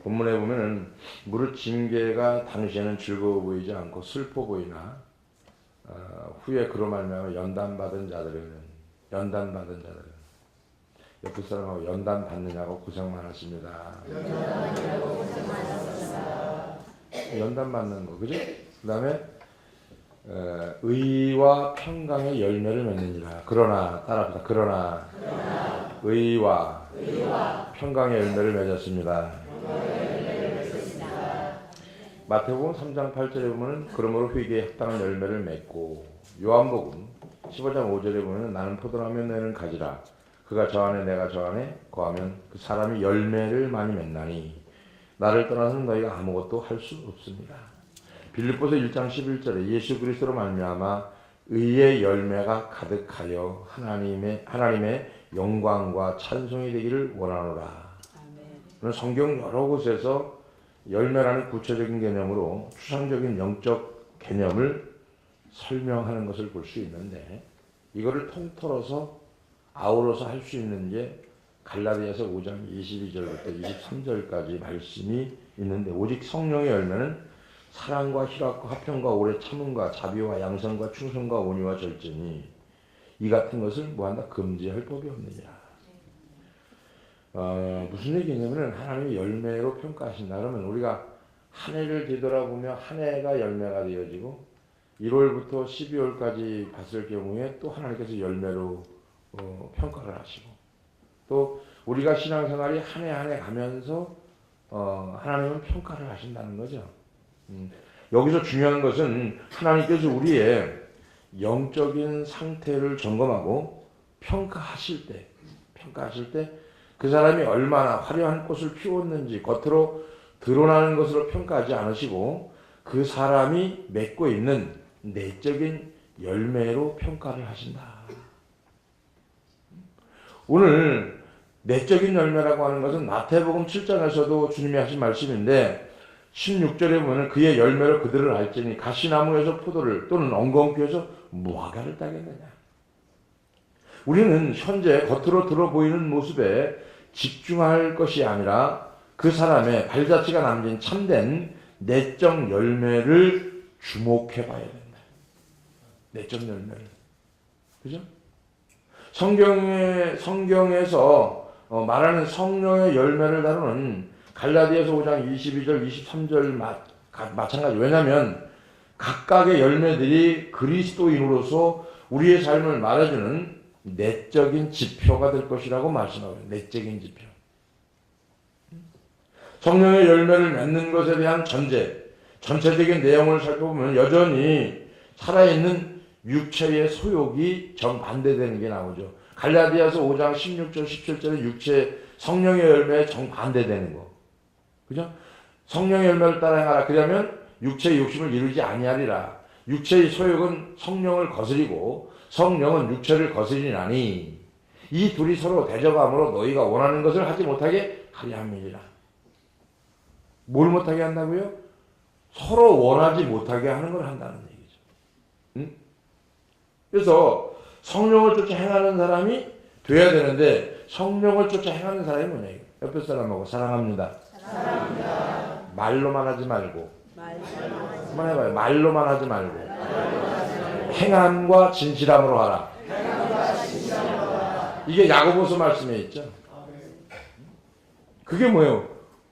본문에 보면은 무릇 징계가 당시에는 즐거워 보이지 않고 슬퍼 보이나 후에 그로 말미암아 연단받은 자들은 옆에 사람하고 연단 받느냐고 고생만 하십니다. 연단 받는 거, 그죠? 그 다음에 의와 평강의 열매를 맺느니라. 그러나 따라합니다. 그러나 의와 평강의 열매를 맺었습니다. 마태복음 3장 8절에 보면 그러므로 회개에 합당한 열매를 맺고, 요한복음 15장 5절에 보면 나는 포도나무 너희는 가지라. 그가 저 안에 내가 저 안에 거하면 그 사람이 열매를 많이 맺나니 나를 떠나서는 너희가 아무것도 할 수 없습니다. 빌립보서 1장 11절에 예수 그리스도로 말미암아 의의 열매가 가득하여 하나님의 영광과 찬송이 되기를 원하노라. 성경 여러 곳에서 열매라는 구체적인 개념으로 추상적인 영적 개념을 설명하는 것을 볼 수 있는데, 이거를 통틀어서 아우러서 할 수 있는 게 갈라디아서 5장 22절부터 23절까지 말씀이 있는데, 오직 성령의 열매는 사랑과 희락과 화평과 오래 참음과 자비와 양선과 충성과 온유와 절제니 이 같은 것을 뭐한다? 금지할 법이 없느니라. 무슨 얘기냐면은 하나님이 열매로 평가하신다. 그러면 우리가 한 해를 뒤돌아보며 한 해가 열매가 되어지고 1월부터 12월까지 봤을 경우에 또 하나님께서 열매로 평가를 하시고, 또 우리가 신앙생활이 한 해 한 해 가면서 하나님은 평가를 하신다는 거죠. 여기서 중요한 것은 하나님께서 우리의 영적인 상태를 점검하고 평가하실 때 그 사람이 얼마나 화려한 꽃을 피웠는지 겉으로 드러나는 것으로 평가하지 않으시고 그 사람이 맺고 있는 내적인 열매로 평가를 하신다. 오늘 내적인 열매라고 하는 것은 마태복음 7장에서도 주님이 하신 말씀인데 16절에 보면 그의 열매로 그들을 알지니 가시나무에서 포도를 또는 엉겅퀴에서 무화과를 따겠느냐. 우리는 현재 겉으로 들어 보이는 모습에 집중할 것이 아니라 그 사람의 발자취가 남긴 참된 내적 열매를 주목해 봐야 된다. 내적 열매를. 그죠? 성경에서 말하는 성령의 열매를 다루는 갈라디아서 5장 22절, 23절 마찬가지. 왜냐하면 각각의 열매들이 그리스도인으로서 우리의 삶을 말해주는 내적인 지표가 될 것이라고 말씀하고 있어요. 내적인 지표. 성령의 열매를 맺는 것에 대한 전체적인 내용을 살펴보면 여전히 살아있는 육체의 소욕이 정반대되는 게 나오죠. 갈라디아서 5장 16절, 17절에 육체 성령의 열매에 정반대되는 거. 그죠? 성령의 열매를 따라 행하라. 그러면 육체의 욕심을 이루지 아니하리라. 육체의 소욕은 성령을 거스리고 성령은 육체를 거스리나니 이 둘이 서로 대적함으로 너희가 원하는 것을 하지 못하게 하려 함이니라. 뭘 못하게 한다고요? 서로 원하지 못하게 하는 걸 한다는 얘기죠. 응? 그래서 성령을 쫓아 행하는 사람이 돼야 되는데 성령을 쫓아 행하는 사람이 뭐냐. 옆에 사람하고 사랑합니다. 말로만 하지 말고. 한번 해봐요. 말로만 하지 말고. 행함과 진실함으로 하라. 이게 야고보서 말씀에 있죠. 그게 뭐예요?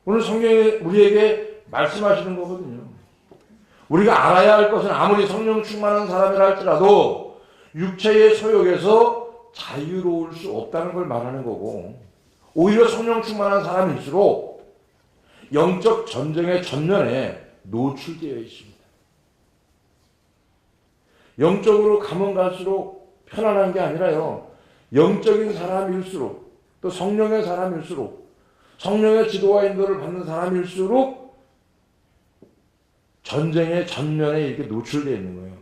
오늘 성경에 우리에게 말씀하시는 거거든요. 우리가 알아야 할 것은 아무리 성령 충만한 사람이라 할지라도 육체의 소욕에서 자유로울 수 없다는 걸 말하는 거고, 오히려 성령 충만한 사람일수록 영적 전쟁의 전면에 노출되어 있습니다. 영적으로 가면 갈수록 편안한 게 아니라요, 영적인 사람일수록, 또 성령의 사람일수록, 성령의 지도와 인도를 받는 사람일수록 전쟁의 전면에 이렇게 노출되어 있는 거예요.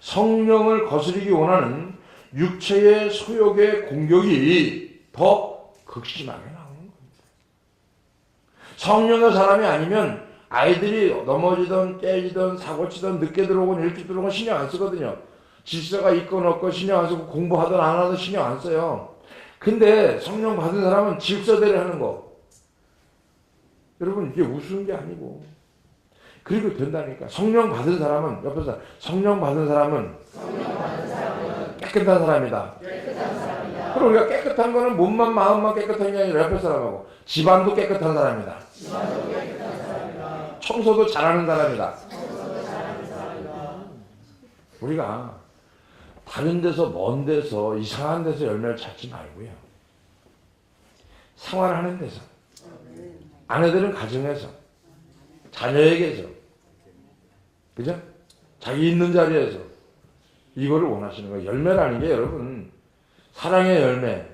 성령을 거스르기 원하는 육체의 소욕의 공격이 더 극심하게 나오는 겁니다. 성령의 사람이 아니면 아이들이 넘어지던 깨지던 사고치던 늦게 들어오건 일찍 들어오건 신경 안 쓰거든요. 질서가 있건 없건 신경 안 쓰고 공부하든 안 하든 신경 안 써요. 근데 성령 받은 사람은 질서대로 하는 거. 여러분 이게 우스운 게 아니고 그리고 된다니까. 성령 받은 사람은 옆에서 성령 받은 사람은 깨끗한 사람이다. 그럼 우리가 깨끗한 거는 몸만 마음만 깨끗한 게 아니라 옆에 사람하고 집안도 깨끗한 사람이다. 청소도 잘하는 사람이다. 우리가 다른 데서 먼 데서 이상한 데서 열매를 찾지 말고요. 생활하는 데서 아내들은 가정에서 자녀에게서 그죠? 자기 있는 자리에서 이거를 원하시는 거예요. 열매라는 게 여러분 사랑의 열매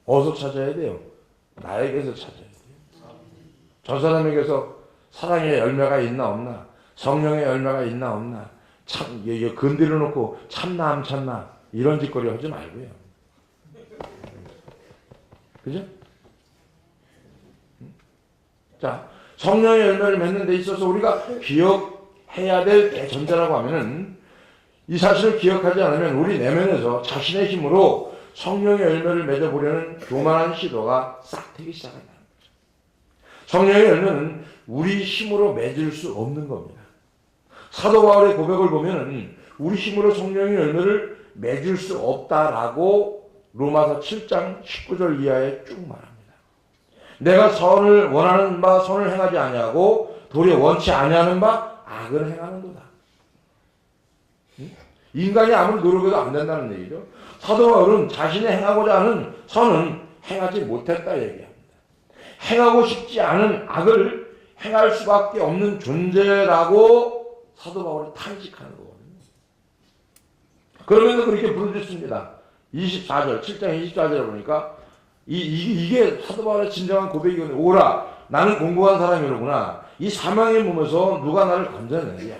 어디서 찾아야 돼요? 나에게서 찾아야 돼요. 저 사람에게서 사랑의 열매가 있나 없나 성령의 열매가 있나 없나 참 건드려 놓고 참나 안 참나 이런 짓거리 하지 말고요. 그죠? 자, 성령의 열매를 맺는 데 있어서 우리가 기억해야 될 대전제라고 하면은 이 사실을 기억하지 않으면 우리 내면에서 자신의 힘으로 성령의 열매를 맺어보려는 교만한 시도가 싹트기 시작한다는 거죠. 성령의 열매는 우리 힘으로 맺을 수 없는 겁니다. 사도 바울의 고백을 보면은 우리 힘으로 성령의 열매를 맺을 수 없다라고 로마서 7장 19절 이하에 쭉 말합니다. 내가 선을 원하는 바 선을 행하지 아니하고 도리어 원치 아니하는 바 악을 행하는도다. 인간이 아무리 노력해도 안 된다는 얘기죠. 사도 바울은 자신이 행하고자 하는 선은 행하지 못했다 얘기합니다. 행하고 싶지 않은 악을 행할 수밖에 없는 존재라고 사도 바울이 탄식하는 거거든요. 그러면서 그렇게 부르짖습니다. 24절, 7장 24절에 보니까 이게 사도 바울의 진정한 고백이거든요. 오라, 나는 공고한 사람이로구나. 이 사망의 몸에서 누가 나를 건져내느냐.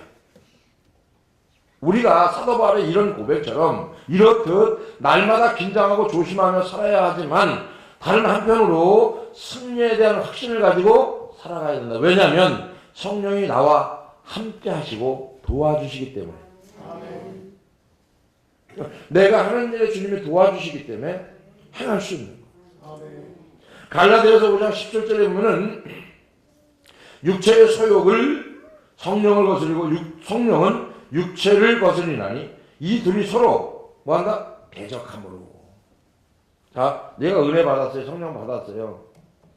우리가 사도 바울의 이런 고백처럼 이렇듯 날마다 긴장하고 조심하며 살아야 하지만 다른 한편으로 승리에 대한 확신을 가지고 살아가야 된다. 왜냐하면 성령이 나와 함께 하시고 도와주시기 때문에. 내가 하는 일에 주님이 도와주시기 때문에 행할 수 있는 거예요. 갈라디아서 5장 17절에 보면은 육체의 소욕을 성령을 거스리고 성령은 육체를 거스리나니 이 둘이 서로 뭐한다? 대적함으로. 자, 내가 은혜 받았어요. 성령 받았어요.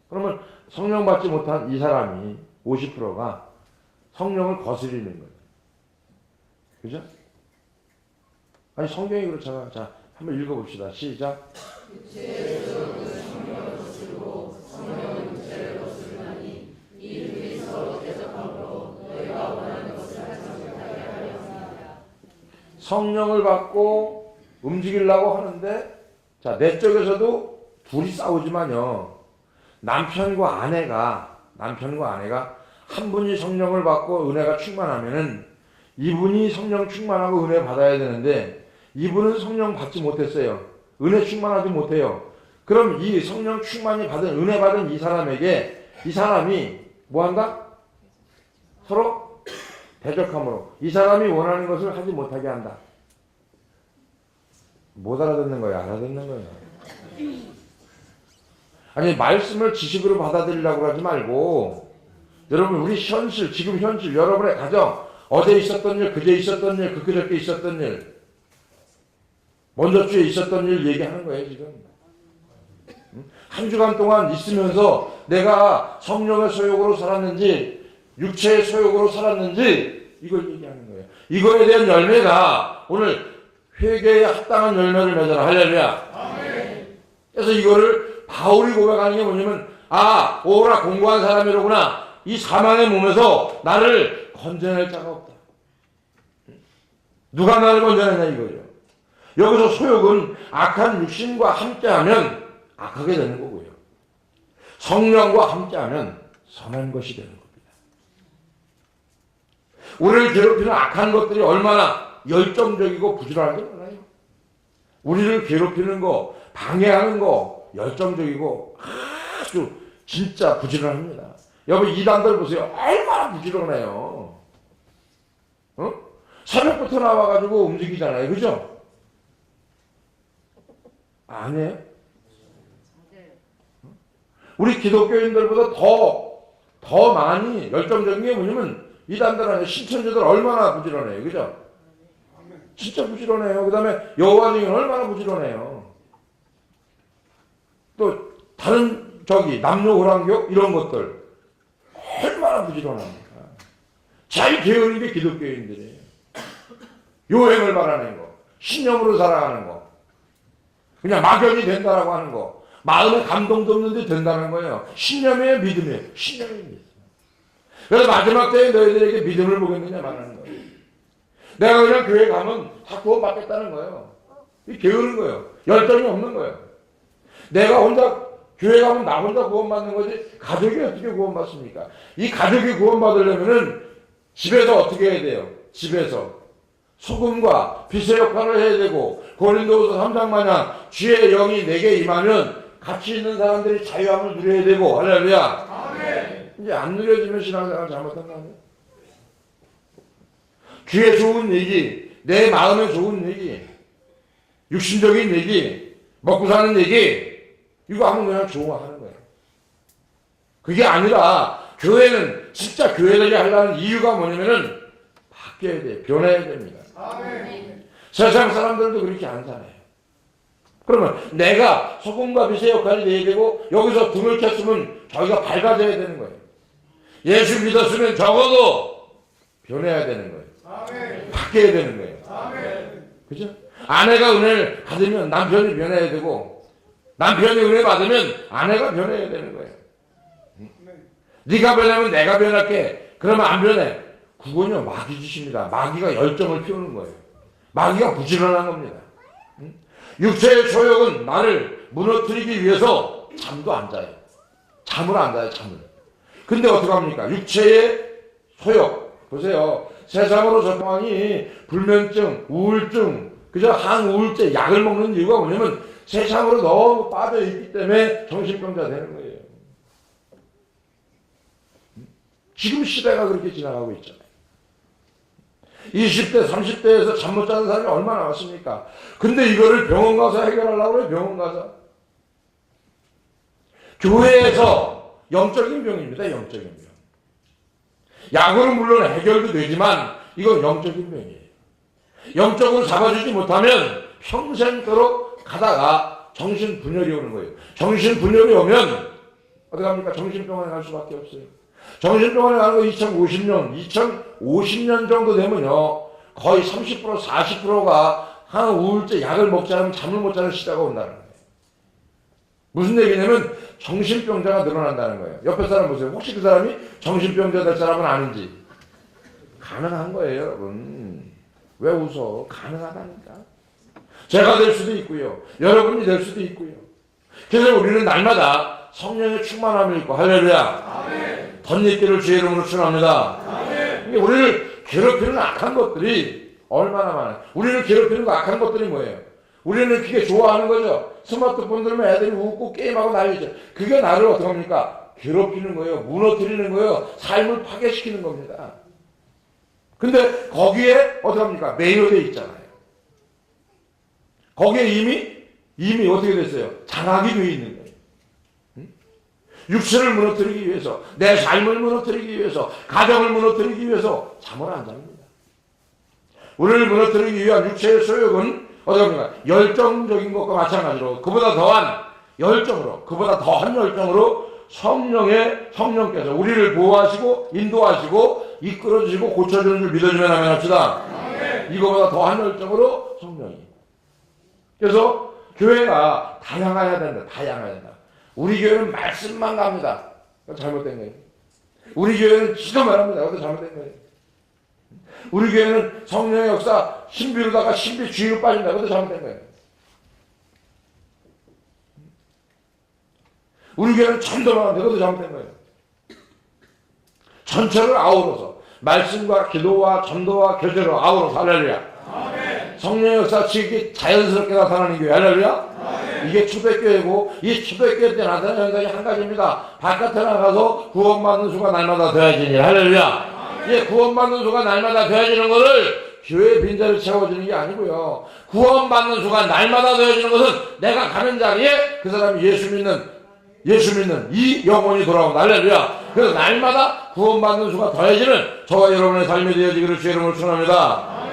그러면 성령 받지 못한 이 사람이 50%가 성령을 거스리는 거예요. 그죠? 아니 성경이 그렇잖아. 자, 한번 읽어봅시다. 시작. 육체의 소욕은 성령을 거스르고 성령은 육체를 거스르나니 이 둘이 서로 대적함으로 너희가 원하는 것을 하지 못하게 하려 합니다. 성령을 받고 움직이려고 하는데 자, 내 쪽에서도 둘이 싸우지만요. 남편과 아내가 한 분이 성령을 받고 은혜가 충만하면은 이분이 성령 충만하고 은혜 받아야 되는데 이분은 성령 받지 못했어요. 은혜 충만하지 못해요. 그럼 이 성령 충만이 받은 은혜 받은 이 사람에게 이 사람이 뭐한다? 서로 대적함으로 이 사람이 원하는 것을 하지 못하게 한다. 못 알아듣는 거야? 알아듣는 거야? 아니 말씀을 지식으로 받아들이려고 하지 말고 여러분 우리 현실 지금 현실 여러분의 가정 어제 있었던 일 그제 있었던 일 그저께 있었던 일 먼저 주에 있었던 일 얘기하는 거예요 지금. 한 주간 동안 있으면서 내가 성령의 소욕으로 살았는지 육체의 소욕으로 살았는지 이걸 얘기하는 거예요. 이거에 대한 열매가 오늘 회개에 합당한 열매를 맺어라. 할렐루야. 그래서 이거를 바울이 고백하는 게 뭐냐면 아 오라 공고한 사람이로구나. 이 사망의 몸에서 나를 건져낼 자가 없다. 누가 나를 건져내냐 이거죠. 여기서 소욕은 악한 육신과 함께하면 악하게 되는 거고요. 성령과 함께하면 선한 것이 되는 겁니다. 우리를 괴롭히는 악한 것들이 얼마나 열정적이고 부지런한지 몰라요. 우리를 괴롭히는 거, 방해하는 거 열정적이고 아주 진짜 부지런합니다. 여러분 이단들 보세요. 얼마나 부지런해요. 어? 새벽부터 나와가지고 움직이잖아요. 그죠? 아니에요? 우리 기독교인들보다 더 더 많이 열정적인 게 뭐냐면 이단들 안에 신천지들 얼마나 부지런해요. 그죠? 진짜 부지런해요. 그 다음에 여호와 증인 얼마나 부지런해요. 또 다른 남녀호랑교 이런 것들 얼마나 부지런합니까? 제일 게으른 게 기독교인들이에요. 요행을 바라는 거, 신념으로 살아가는 거, 그냥 막연히 된다라고 하는 거, 마음에 감동도 없는데 된다는 거예요. 신념이에요, 믿음이에요. 신념이 믿음. 그래서 마지막 때에 너희들에게 믿음을 보겠느냐 말하는 거예요. 내가 그냥 교회 가면 다 구원받겠다는 거예요. 이 게으른 거예요. 열정이 없는 거예요. 내가 혼자 교회 가면 나 혼자 구원받는 거지 가족이 어떻게 구원받습니까? 이 가족이 구원받으려면은 집에서 어떻게 해야 돼요? 집에서 소금과 빛의 역할을 해야 되고 고린도후서 3장 마냥 주의 영이 내게 임하면 같이 있는 사람들이 자유함을 누려야 되고 할렐루야. 아멘. 이제 안 누려지면 신앙생활 잘못한 거 아니에요? 귀에 좋은 얘기, 내 마음에 좋은 얘기, 육신적인 얘기, 먹고 사는 얘기 이거 하면 그냥 좋아하는 거예요. 그게 아니라 교회는 진짜 교회되게 하려는 이유가 뭐냐면은 바뀌어야 돼요. 변해야 됩니다. 아멘. 세상 사람들도 그렇게 안 살아요. 그러면 내가 소금과 빛의 역할이 돼야 되고 여기서 등을 켰으면 저희가 밝아져야 되는 거예요. 예수 믿었으면 적어도 변해야 되는 거예요. 아멘. 바뀌어야 되는 거예요. 아멘. 그죠? 아내가 은혜를 받으면 남편이 변해야 되고 남편이 은혜 받으면 아내가 변해야 되는 거예요. 네가 변하면 내가 변할게. 그러면 안 변해. 그건요 마귀 짓입니다. 마귀가 열정을 피우는 거예요. 마귀가 부지런한 겁니다. 육체의 소욕은 나를 무너뜨리기 위해서 잠도 안 자요. 잠을 안 자요. 잠을. 근데 어떡합니까? 육체의 소욕 보세요. 세상으로 접하니 불면증, 우울증, 그저 항우울제 약을 먹는 이유가 뭐냐면 세상으로 너무 빠져있기 때문에 정신병자 되는 거예요. 지금 시대가 그렇게 지나가고 있잖아요. 20대, 30대에서 잠 못 자는 사람이 얼마나 많습니까? 근데 이거를 병원 가서 해결하려고 그래요. 병원 가서. 교회에서 영적인 병입니다. 영적인 병. 약으로 물론 해결도 되지만 이건 영적인 병이에요. 영적으로 잡아주지 못하면 평생도록 가다가 정신분열이 오는 거예요. 정신분열이 오면 어떡합니까? 정신병원에 갈 수밖에 없어요. 정신병원에 가는 거 2050년 정도 되면요. 거의 30%, 40%가 항우울제 약을 먹지 않으면 잠을 못 자는 시대가 온다는 거예요. 무슨 얘기냐면 정신병자가 늘어난다는 거예요. 옆에 사람 보세요. 혹시 그 사람이 정신병자 될 사람은 아닌지. 가능한 거예요, 여러분. 왜 웃어? 가능하다니까. 제가 될 수도 있고요. 여러분이 될 수도 있고요. 그래서 우리는 날마다 성령의 충만함을 입고 할렐루야. 아멘. 덧입기를 주의 이름으로 축원합니다. 아멘. 우리를 괴롭히는 악한 것들이 얼마나 많아요. 우리를 괴롭히는 그 악한 것들이 뭐예요? 우리는 그게 좋아하는 거죠. 스마트폰 들면 애들이 웃고 게임하고 난리죠. 그게 나를 어떻게 합니까? 괴롭히는 거예요. 무너뜨리는 거예요. 삶을 파괴시키는 겁니다. 근데 거기에 어떻게 합니까? 매료되어 있잖아요. 거기에 이미 어떻게 됐어요? 장악이 되어 있는 거예요. 육신을 무너뜨리기 위해서, 내 삶을 무너뜨리기 위해서, 가정을 무너뜨리기 위해서 잠을 안 잡니다. 우리를 무너뜨리기 위한 육체의 소욕은 어떻게 합니까? 열정적인 것과 마찬가지로 그보다 더한 열정으로, 그보다 더한 열정으로 성령께서 우리를 보호하시고 인도하시고 이끌어주시고 고쳐주는 줄 믿어주면 하면 합시다. 이거보다 더한 열정으로 성령이. 그래서 교회가 다양해야 된다. 다양해야 된다. 우리 교회는 말씀만 갑니다. 잘못된 거예요. 우리 교회는 기도만 합니다. 그것도 잘못된 거예요. 우리 교회는 성령의 역사 신비로다가 신비 주의로 빠진다. 그것도 잘못된 거예요. 우리 교회는 전도만 하는데 그것도 잘못된 거예요. 전체를 아우러서 말씀과 기도와 전도와 교제로 아우러서 할렐루야. 성령의 역사 지극히 자연스럽게 나타나는 교회 할렐루야. 이게 초대교회고 이 초대교회 때 나타나는 현상이 한 가지입니다. 바깥에 나가서 구원받는 수가 날마다 되어지니 할렐루야. 이 구원받는 수가 날마다 되어지는 것을 교회의 빈자를 채워주는 게 아니고요. 구원받는 수가 날마다 되어지는 것은 내가 가는 자리에 그 사람이 예수 믿는 이 영혼이 돌아온다 할렐루야. 그래서 날마다 구원받는 수가 더해지는 저와 여러분의 삶이 되어지기를 주의 이름으로 축원합니다.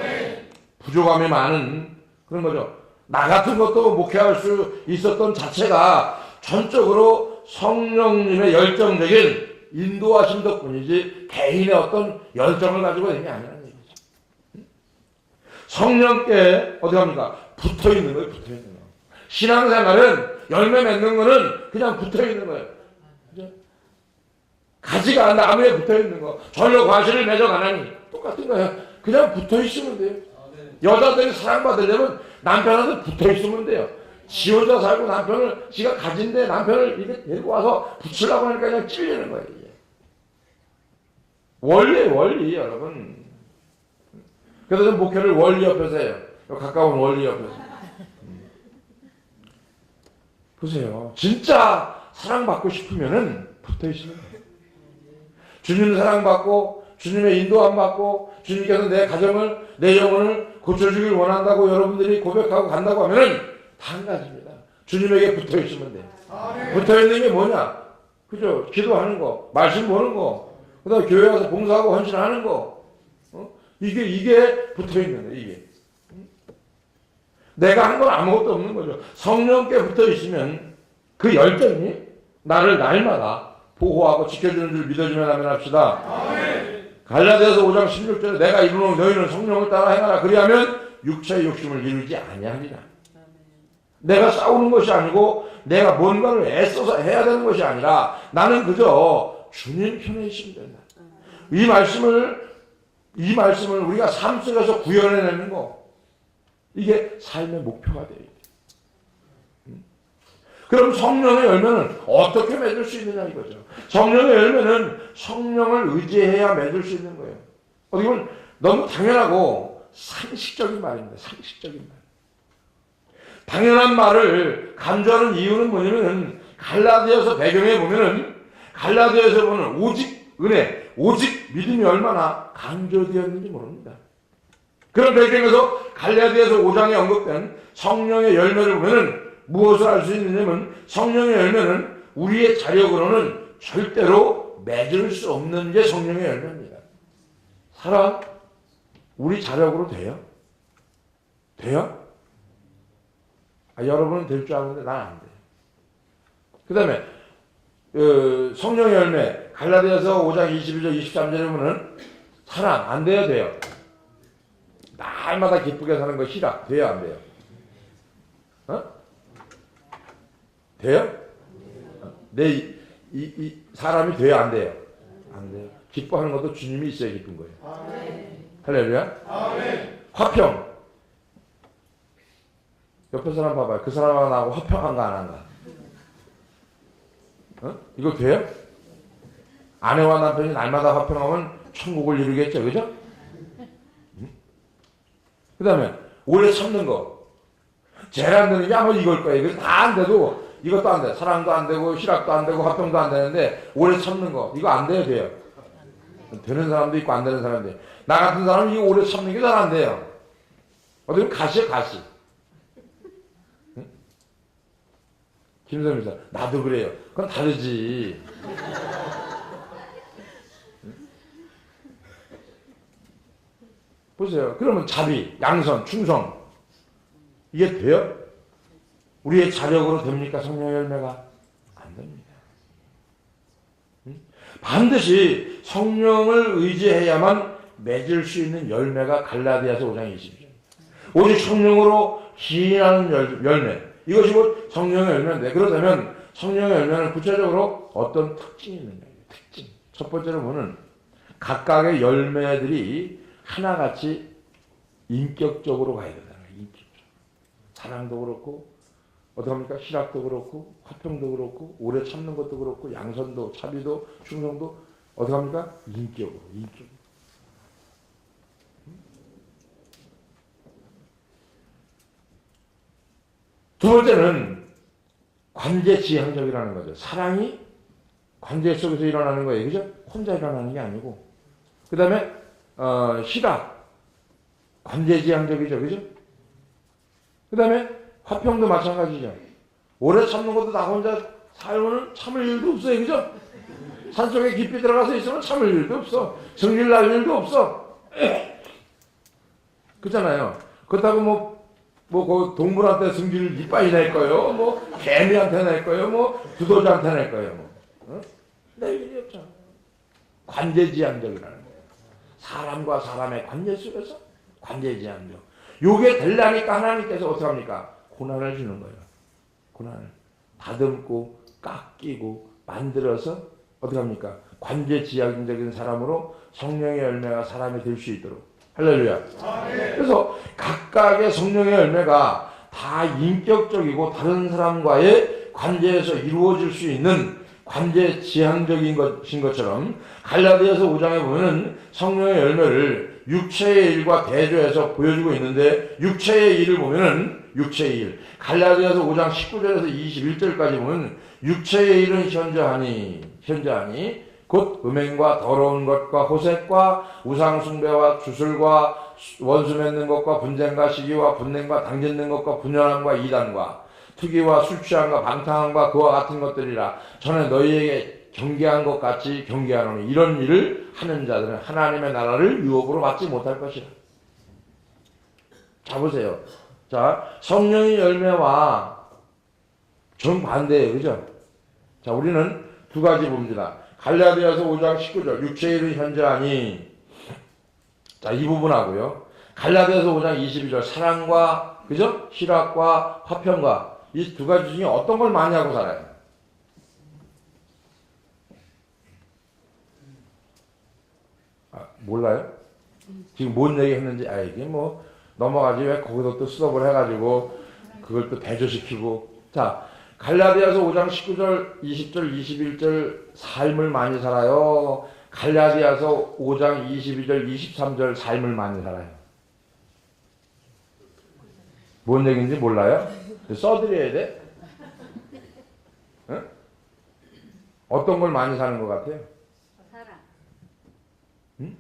부족함이 많은 그런 거죠. 나 같은 것도 목회할 수 있었던 자체가 전적으로 성령님의 열정적인 인도하신 덕분이지 개인의 어떤 열정을 가지고 있는 게 아니라는 얘기죠. 성령께 어디 합니까? 붙어 있는 거예요. 붙어 있는 거. 신앙생활은 열매 맺는 거는 그냥 붙어 있는 거예요. 가지가 나무에 붙어 있는 거. 절로 과실을 맺어가나니 똑같은 거예요. 그냥 붙어 있으면 돼요. 여자들이 사랑받으려면 남편한테 붙어 있으면 돼요. 지 혼자 살고 남편을 지가 가진데 남편을 이게 데리고 와서 붙이려고 하니까 그냥 찔리는 거예요. 이게. 원리 여러분. 그래서 좀 목회를 원리 옆에서 해요. 가까운 원리 옆에서. 보세요. 진짜 사랑받고 싶으면은 붙어 있으면 돼요. 주님 사랑받고 주님의 인도함 받고 주님께서 내 가정을 내 영혼을 고쳐주길 원한다고 여러분들이 고백하고 간다고 하면은 다 한 가지입니다. 주님에게 붙어 있으면 돼요. 붙어 있는 게 뭐냐? 그죠? 기도하는 거, 말씀 보는 거, 그다음 교회 가서 봉사하고 헌신하는 거. 이게 붙어 있는 거예요. 이게. 내가 한 건 아무것도 없는 거죠. 성령께 붙어 있으면 그 열정이 나를 날마다 보호하고 지켜주는 줄 믿어주면 하면 합시다. 갈라디아서 5장 16절에 내가 이루는 너희는 성령을 따라 행하라. 그리하면 육체의 욕심을 이루지 아니하리라. 내가 싸우는 것이 아니고 내가 뭔가를 애써서 해야 되는 것이 아니라 나는 그저 주님 편에 있으면 된다. 이 말씀을 우리가 삶 속에서 구현해내는 거, 이게 삶의 목표가 돼요. 그럼 성령의 열매는 어떻게 맺을 수 있느냐 이거죠. 성령의 열매는 성령을 의지해야 맺을 수 있는 거예요. 어떻게 보면 너무 당연하고 상식적인 말입니다. 상식적인 말. 당연한 말을 강조하는 이유는 뭐냐면 갈라디아서 배경에 보면은 갈라디아에서 보는 오직 은혜, 오직 믿음이 얼마나 강조되었는지 모릅니다. 그런 배경에서 갈라디아서 5장에 언급된 성령의 열매를 보면은 무엇을 알 수 있느냐면 성령의 열매는 우리의 자력으로는 절대로 맺을 수 없는 게 성령의 열매입니다. 사랑, 우리 자력으로 돼요? 돼요? 여러분은 될 줄 아는데 난 안 돼요. 그 다음에 성령의 열매 갈라디아서 5장 22절 23절에 보면 사랑 안 돼요? 돼요? 날마다 기쁘게 사는 거 희락 돼요? 안 돼요? 돼요? 이 사람이 돼요? 안 돼요? 안 돼요. 기뻐하는 것도 주님이 있어야 기쁜 거예요. 할렐루야. 화평. 옆에 사람 봐봐요. 그 사람하고 나하고 화평한가 안 한가? 이거 돼요? 아내와 남편이 날마다 화평하면 천국을 이루겠죠. 그죠? 그 다음에 오래 참는 거. 제일 안 되는 게 아마 이걸 거예요. 그래서 다 안 돼도 이것도 안 돼. 사랑도 안 되고 희락도 안 되고 화평도 안 되는데 오래 참는 거. 이거 안 돼요? 돼요? 되는 사람도 있고 안 되는 사람도 있고. 나 같은 사람은 이거 오래 참는 게 잘 안 돼요. 어디 보면 가시야 가시. 김선미사 나도 그래요. 그건 다르지. 보세요. 그러면 자비, 양선, 충성 이게 돼요? 우리의 자력으로 됩니까? 성령의 열매가? 안 됩니다. 반드시 성령을 의지해야만 맺을 수 있는 열매가 갈라디아서 5장 20절. 오직 성령으로 기인하는 열매. 이것이 곧 성령의 열매인데 그렇다면 성령의 열매는 구체적으로 어떤 특징이 있느냐. 특징. 첫 번째로 보는 각각의 열매들이 하나같이 인격적으로 가야 된다는 거예요. 인격적으로. 사랑도 그렇고 어떡합니까? 희락도 그렇고 화평도 그렇고 오래 참는 것도 그렇고 양선도 자비도 충성도 어떡합니까? 인격으로. 두 번째는 관계지향적이라는 거죠. 사랑이 관계 속에서 일어나는 거예요. 그죠? 혼자 일어나는 게 아니고. 그 다음에 희락 관계지향적이죠. 그죠? 그 다음에 화평도 마찬가지죠. 오래 참는 것도 나 혼자 살고는 참을 일도 없어요. 그죠? 산속에 깊이 들어가서 있으면 참을 일도 없어. 성질 날 일도 없어. 그렇잖아요. 그렇다고 그 동물한테 승질을 이빠이 낼 거요. 개미한테 낼 거요. 두더지한테 낼 거요. 낼 일이 없잖아. 관제지향적이라는 거예요. 사람과 사람의 관계 속에서 관제지향적. 요게 되려니까 하나님께서 어떻게 합니까? 고난을 주는 거예요. 고난을 다듬고 깎이고 만들어서 어떻게 합니까? 관제지향적인 사람으로 성령의 열매가 사람이 될 수 있도록. 할렐루야. 그래서 각각의 성령의 열매가 다 인격적이고 다른 사람과의 관계에서 이루어질 수 있는 관제지향적인 것인 것처럼 갈라디아서 5장에 보면은 성령의 열매를 육체의 일과 대조해서 보여주고 있는데, 육체의 일을 보면은 육체의 일, 갈라디아서 5장 19절에서 21절까지 보면 육체의 일은 현저하니 곧 음행과 더러운 것과 호색과 우상숭배와 주술과 원수 맺는 것과 분쟁과 시기와 분냉과 당짓는 것과 분열함과 이단과 투기와 술취함과 방탕함과 그와 같은 것들이라. 전에 너희에게 경계한 것 같이 경계하노니 이런 일을 하는 자들은 하나님의 나라를 유업으로 받지 못할 것이라. 자, 보세요. 자, 성령의 열매와 정반대예요. 그죠? 자, 우리는 두 가지 봅니다. 갈라디아서 5장 19절 육체의 일은 현저하니, 자, 이 부분하고요. 갈라디아서 5장 22절 사랑과 그죠? 희락과 화평과, 이 두 가지 중에 어떤 걸 많이 하고 살아요? 몰라요? 지금 뭔 얘기 했는지. 이게 넘어가지. 왜 거기서 또 수업을 해가지고 그걸 또 대조시키고. 자, 갈라디아서 5장 19절 20절 21절 삶을 많이 살아요? 갈라디아서 5장 22절 23절 삶을 많이 살아요? 뭔 얘기인지 몰라요? 써드려야 돼? 응? 어떤 걸 많이 사는 것 같아요? 사랑. 응?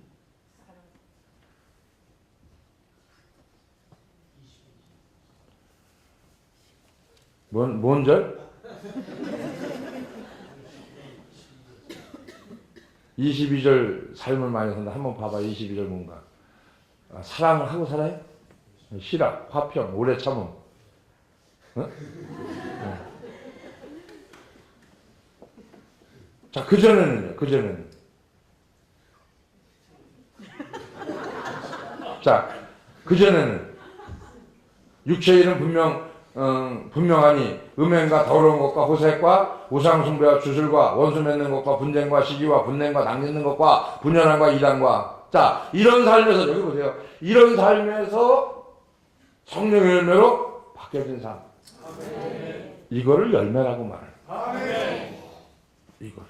뭔 절? 22절 삶을 많이 산다. 한번 봐봐. 22절 뭔가. 사랑을 하고 살아요? 희락, 화평, 오래 참음. 응? 자, 그전에는요? 자, 그전에는 육체의 일은 분명하니 음행과 더러운 것과 호색과 우상숭배와 주술과 원수 맺는 것과 분쟁과 시기와 분냉과 당짓는 것과 분열함과 이단과. 자, 이런 삶에서, 여기 보세요. 이런 삶에서 성령의 열매로 바뀌어진 삶. 이거를 열매라고 말해요. 이거를.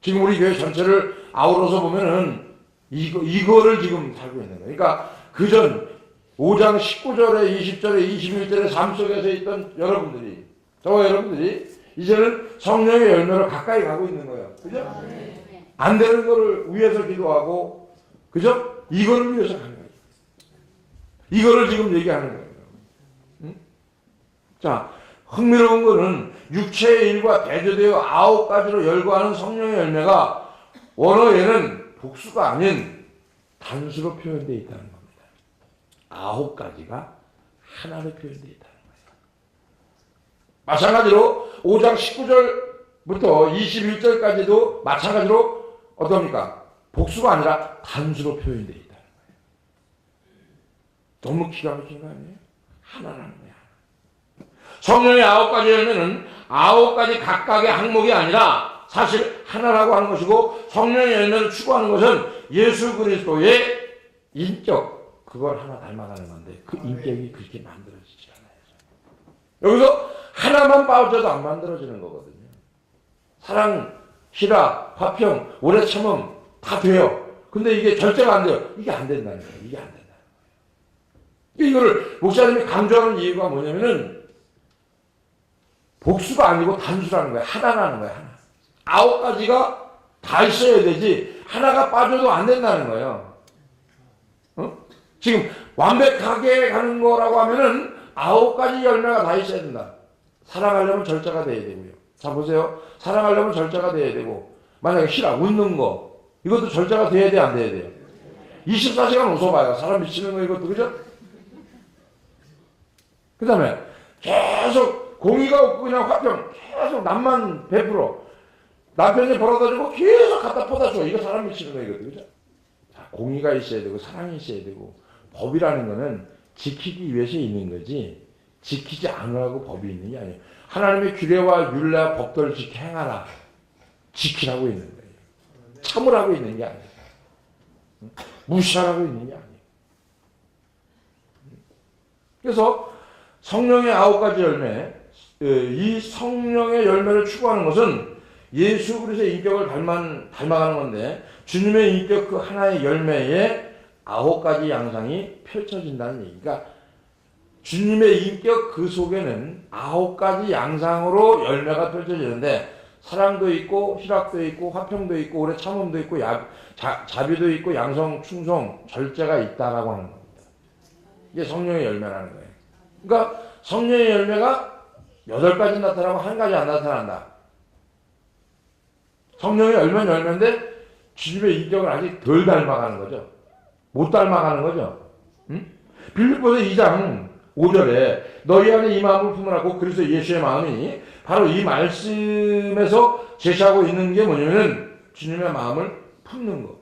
지금 우리 교회 전체를 아우러서 보면은 이거를 지금 살고 있는 거예요. 그러니까 그전 5장 19절에 20절에 21절의 삶 속에서 있던 여러분들이, 저와 여러분들이 이제는 성령의 열매로 가까이 가고 있는 거예요. 그죠? 안 되는 거를 위해서 기도하고, 그죠? 이거를 위해서 가는 거예요. 이거를 지금 얘기하는 거예요. 응? 자, 흥미로운 거는 육체의 일과 대조되어 9가지로 열거하는 성령의 열매가 원어에는 복수가 아닌 단수로 표현되어 있다는 겁니다. 9가지가 하나로 표현되어 있다는 거예요. 마찬가지로 5장 19절부터 21절까지도 마찬가지로 어떻습니까? 복수가 아니라 단수로 표현되어 있다는 거예요. 너무 기가 막힌 거 아니에요? 하나라는 거야. 성령의 9가지 열매는 9가지 각각의 항목이 아니라 사실 하나라고 하는 것이고, 성령의 열매를 추구하는 것은 예수 그리스도의 인격, 그걸 하나 닮아가는 건데 그 인격이 그렇게 만들어지지 않아요. 여기서 하나만 빠져도 안 만들어지는 거거든요. 사랑, 희락, 화평, 오래 참음 다 돼요. 근데 이게 절제가 안 돼요. 이게 안 된다는 거예요. 이게 안 된다는 거예요. 이거를 목사님이 강조하는 이유가 뭐냐면은 복수가 아니고 단수라는 거예요. 하나라는 거예요. 하나. 9가지가 다 있어야 되지 하나가 빠져도 안 된다는 거예요. 지금 완벽하게 가는 거라고 하면은 9가지 열매가 다 있어야 된다. 사랑하려면 절제가 돼야 되고요. 자, 보세요. 사랑하려면 절제가 돼야 되고, 만약에 싫어, 웃는 거. 이것도 절제가 돼야 돼, 안 돼야 돼요? 24시간 웃어봐요. 사람 미치는 거 이것도, 그죠? 그 다음에 계속 공의가 없고 그냥 화평, 계속 남만 베풀어. 남편이 벌어다 주고 계속 갖다 퍼다 줘. 이거 사람 미치는 거 이것도, 그죠? 자, 공의가 있어야 되고, 사랑이 있어야 되고, 법이라는 거는 지키기 위해서 있는 거지, 지키지 않으라고 법이 있는 게 아니에요. 하나님의 규례와 율례와 법도를 지켜 행하라. 지키라고 있는 거예요. 참으라고 있는 게 아니에요. 무시하라고 있는 게 아니에요. 그래서 성령의 9가지 열매, 이 성령의 열매를 추구하는 것은 예수 그리스도의 인격을 닮아가는 건데, 주님의 인격 그 하나의 열매에 9가지 양상이 펼쳐진다는 얘기가, 주님의 인격 그 속에는 9가지 양상으로 열매가 펼쳐지는데, 사랑도 있고 희락도 있고 화평도 있고 오래 참음도 있고 자비도 있고 양성, 충성, 절제가 있다라고 하는 겁니다. 이게 성령의 열매라는 거예요. 그러니까 성령의 열매가 8가지 나타나고 1가지 안 나타난다. 성령의 열매는 열매인데 주님의 인격을 아직 덜 닮아가는 거죠. 못 닮아가는 거죠. 응? 빌립보서 2장 5절에 너희 안에 이 마음을 품으라. 곧 그리스도 예수의 마음이 바로 이 말씀에서 제시하고 있는 게 뭐냐면 주님의 마음을 품는 거,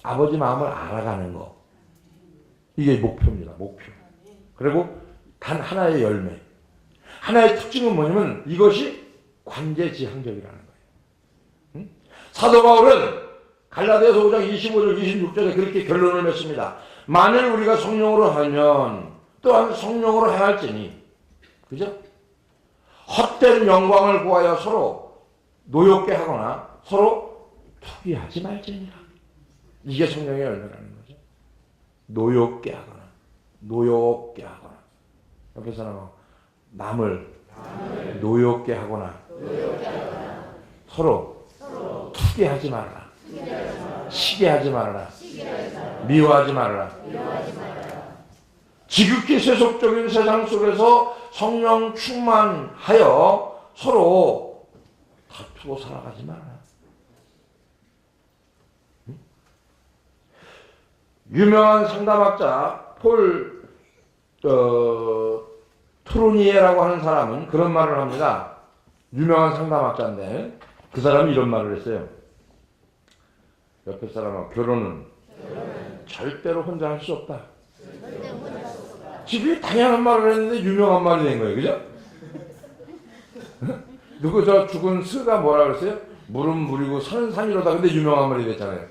아버지 마음을 알아가는 거, 이게 목표입니다. 목표. 그리고 단 하나의 열매, 하나의 특징은 뭐냐면 이것이 관계지향적이라는 거예요. 응? 사도 바울은 갈라디아서 5장 25절 26절에 그렇게 결론을 맺습니다. 만일 우리가 성령으로 하면 또한 성령으로 행할지니, 그죠? 헛된 영광을 구하여 서로 노엽게 하거나 서로 투기하지 말지니라. 이게 성령의 열매라는 거죠. 노엽게 하거나, 노엽게 하거나. 옆에 사람하고 남을 노엽게 하거나, 서로 투기하지 말아라. 시기하지 말아라. 미워하지 말아라. 지극히 세속적인 세상 속에서 성령 충만하여 서로 다투고 살아가지 말아라. 응? 유명한 상담학자 폴 트루니에라고 하는 사람은 그런 말을 합니다. 유명한 상담학자인데 그 사람이 이런 말을 했어요. 옆에 사람하고 결혼은 절대로 혼자 할 수 없다. 지금 당연한 말을 했는데 유명한 말이 된 거예요. 그죠? 누구 저 죽은 스가 뭐라 그랬어요? 물은 물이고 산은 산이로다. 근데 유명한 말이 됐잖아요.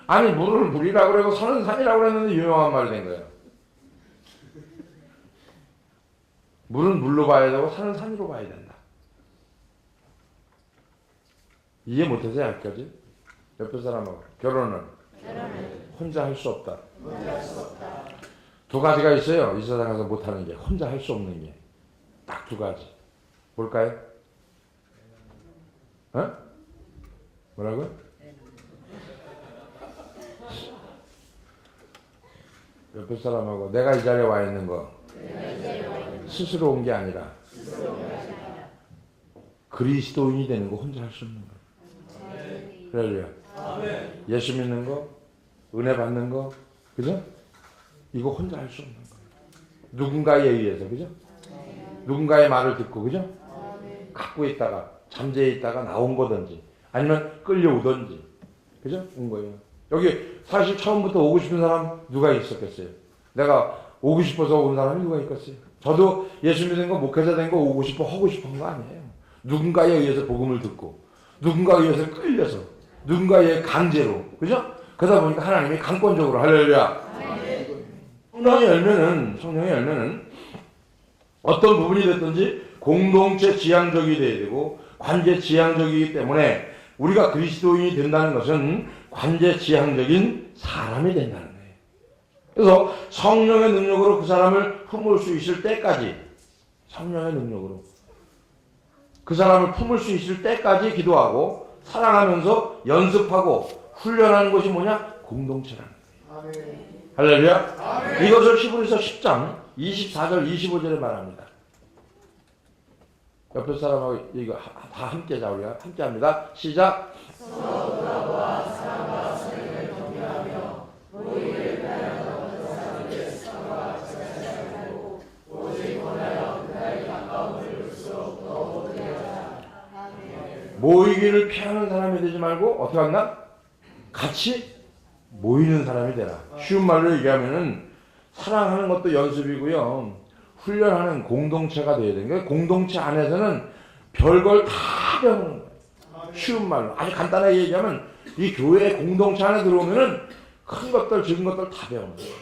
아니 물은 물이라고 그러고 산은 산이라고 그랬는데 유명한 말이 된 거예요. 물은 물로 봐야 되고 산은 산으로 봐야 된다. 이해 못해서 여기까지? 옆에 사람하고 결혼은 혼자 할 수 없다. 두 가지가 있어요. 이 세상에서 못하는 게, 혼자 할 수 없는 게. 딱 두 가지. 뭘까요? 어? 뭐라고요? 옆에 사람하고 내가 이 자리에 와 있는 거 스스로 온 게 아니라 그리스도인이 되는 거 혼자 할 수 없는 거. 그래요. 예수 믿는 거, 은혜 받는 거, 그죠? 이거 혼자 할 수 없는 거예요. 누군가에 의해서, 그죠? 누군가의 말을 듣고, 그죠? 갖고 있다가, 잠재해 있다가 나온 거든지, 아니면 끌려오든지, 그죠? 온 거예요. 여기 사실 처음부터 오고 싶은 사람 누가 있었겠어요? 내가 오고 싶어서 온 사람이 누가 있겠어요? 저도 예수 믿는 거, 목회자 된 거 오고 싶어, 하고 싶은 거 아니에요. 누군가에 의해서 복음을 듣고, 누군가에 의해서 끌려서, 누군가의 강제로, 그죠? 그러다 보니까 하나님이 강권적으로, 할렐루야. 성령의 열매는 어떤 부분이 됐든지 공동체 지향적이 돼야 되고 관계 지향적이기 때문에 우리가 그리스도인이 된다는 것은 관계 지향적인 사람이 된다는 거예요. 그래서 성령의 능력으로 그 사람을 품을 수 있을 때까지, 성령의 능력으로 그 사람을 품을 수 있을 때까지 기도하고 사랑하면서 연습하고 훈련하는 것이 뭐냐? 공동체라는 거예요. 아멘. 할렐루야. 아멘. 이것을 히브리서 10장 24절 25절에 말합니다. 옆에 사람하고 이거 다 함께 자 우리가 함께 합니다. 시작. 서로가 사랑과 사랑을 경외하며 너희를 위하여 사랑의 사랑과 자체하고 오직 원하여 그날이 가까움을 볼수록 더 못하게 하자. 모이기를 피하는 사람이 되지 말고 어떻게 한다? 같이 모이는 사람이 되라. 쉬운 말로 얘기하면은 사랑하는 것도 연습이고요. 훈련하는 공동체가 돼야 되는 거예요. 공동체 안에서는 별걸 다 배우는 거예요. 쉬운 말로 아주 간단하게 얘기하면 이 교회 공동체 안에 들어오면은 큰 것들 작은 것들 다 배우는 거예요.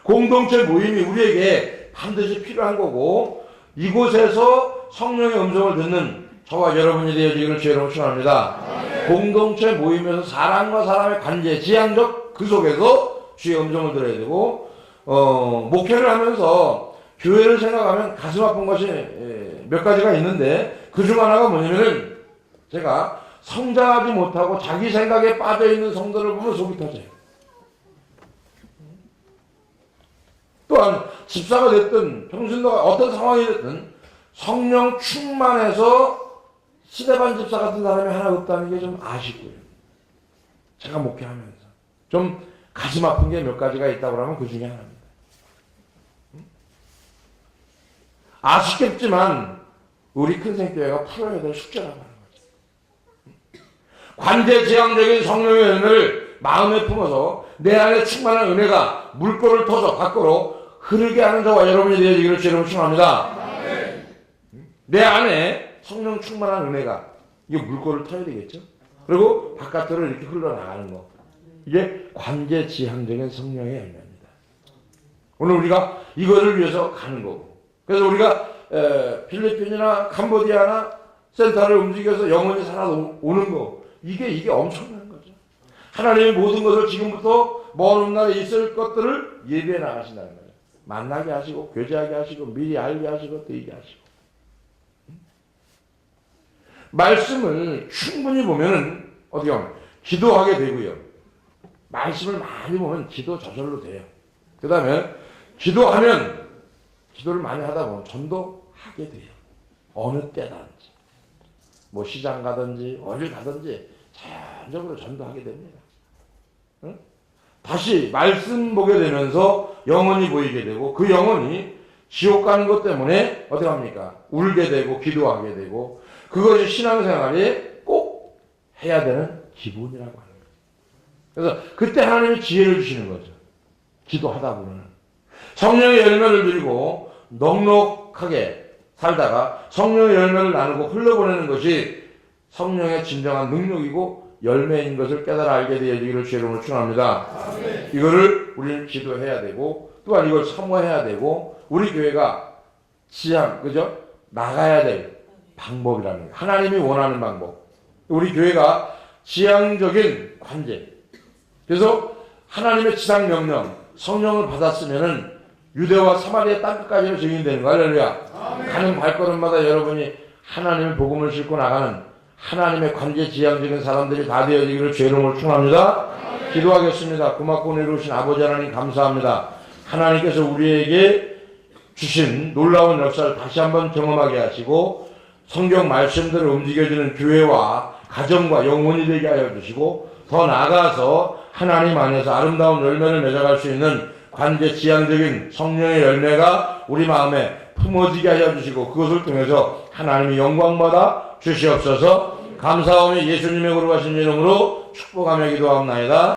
공동체 모임이 우리에게 반드시 필요한 거고 이곳에서 성령의 음성을 듣는 저와 여러분이 되어지기를 주의로 축원합니다. 공동체 모임에서 사람과 사람의 관계 지향적 그 속에서 주의 음성을 들어야 되고 목회를 하면서 교회를 생각하면 가슴 아픈 것이 몇 가지가 있는데 그중 하나가 뭐냐면은 제가 성장하지 못하고 자기 생각에 빠져있는 성도를 보면 속이 터져요. 또한 집사가 됐든 평신도가 어떤 상황이 됐든 성령 충만해서 시대반 집사 같은 사람이 하나 없다는 게 좀 아쉽고요. 제가 목회하면서 좀 가슴 아픈 게 몇 가지가 있다고 하면 그 중에 하나입니다. 아쉽겠지만 우리 큰생교회가 풀어야 될 숙제라고 하는 거죠. 관계지향적인 성령의 은혜를 마음에 품어서 내 안에 충만한 은혜가 물꼬를 터서 밖으로 흐르게 하는 저와 여러분이 되어지기를 주님으로 축원합니다. 내 안에 성령 충만한 은혜가 이게 물꼬를 터야 되겠죠. 그리고 바깥으로 이렇게 흘러나가는 거. 이게 관계지향적인 성령의 열매입니다. 오늘 우리가 이거를 위해서 가는 거고. 그래서 우리가 필리핀이나 캄보디아나 센터를 움직여서 영원히 살아오는 거. 이게 엄청난 거죠. 하나님의 모든 것을 지금부터 먼 훗날에 있을 것들을 예비해 나가신다는 거예요. 만나게 하시고 교제하게 하시고 미리 알게 하시고 드리게 하시고. 말씀을 충분히 보면은 어떻게 하면 기도하게 되고요. 말씀을 많이 보면 기도 저절로 돼요. 그 다음에 기도를 많이 하다 보면 전도하게 돼요. 어느 때든지 뭐 시장 가든지 어딜 가든지 자연적으로 전도하게 됩니다. 응? 다시 말씀 보게 되면서 영혼이 보이게 되고 그 영혼이 지옥 가는 것 때문에 어떻게 합니까? 울게 되고 기도하게 되고 그것이 신앙생활에 꼭 해야 되는 기본이라고 하는 거예요. 그래서 그때 하나님이 지혜를 주시는 거죠. 기도하다 보면 성령의 열매를 누리고 넉넉하게 살다가 성령의 열매를 나누고 흘려보내는 것이 성령의 진정한 능력이고 열매인 것을 깨달아 알게 되어지기를 주의 이름으로 축원합니다. 이거를 우리는 기도해야 되고 또한 이걸 사모해야 되고 우리 교회가 그죠? 나가야 될 방법이라는 거예요. 하나님이 원하는 방법. 우리 교회가 지향적인 관계. 그래서 하나님의 지상 명령, 성령을 받았으면은 유대와 사마리아 땅끝까지로 증인되는 거예요. 할렐루야. 가는 발걸음마다 여러분이 하나님의 복음을 싣고 나가는 하나님의 관계 지향적인 사람들이 다 되어지기를 주의 이름으로 축원합니다. 기도하겠습니다. 고맙고 은혜로우신 아버지 하나님 감사합니다. 하나님께서 우리에게 주신 놀라운 역사를 다시 한번 경험하게 하시고 성경 말씀대로 움직여지는 교회와 가정과 영혼이 되게 하여 주시고 더 나아가서 하나님 안에서 아름다운 열매를 맺어갈 수 있는 관계 지향적인 성령의 열매가 우리 마음에 품어지게 하여 주시고 그것을 통해서 하나님의 영광받아 주시옵소서. 감사하며 예수님의 거룩하신 이름으로 축복하며 기도하옵나이다.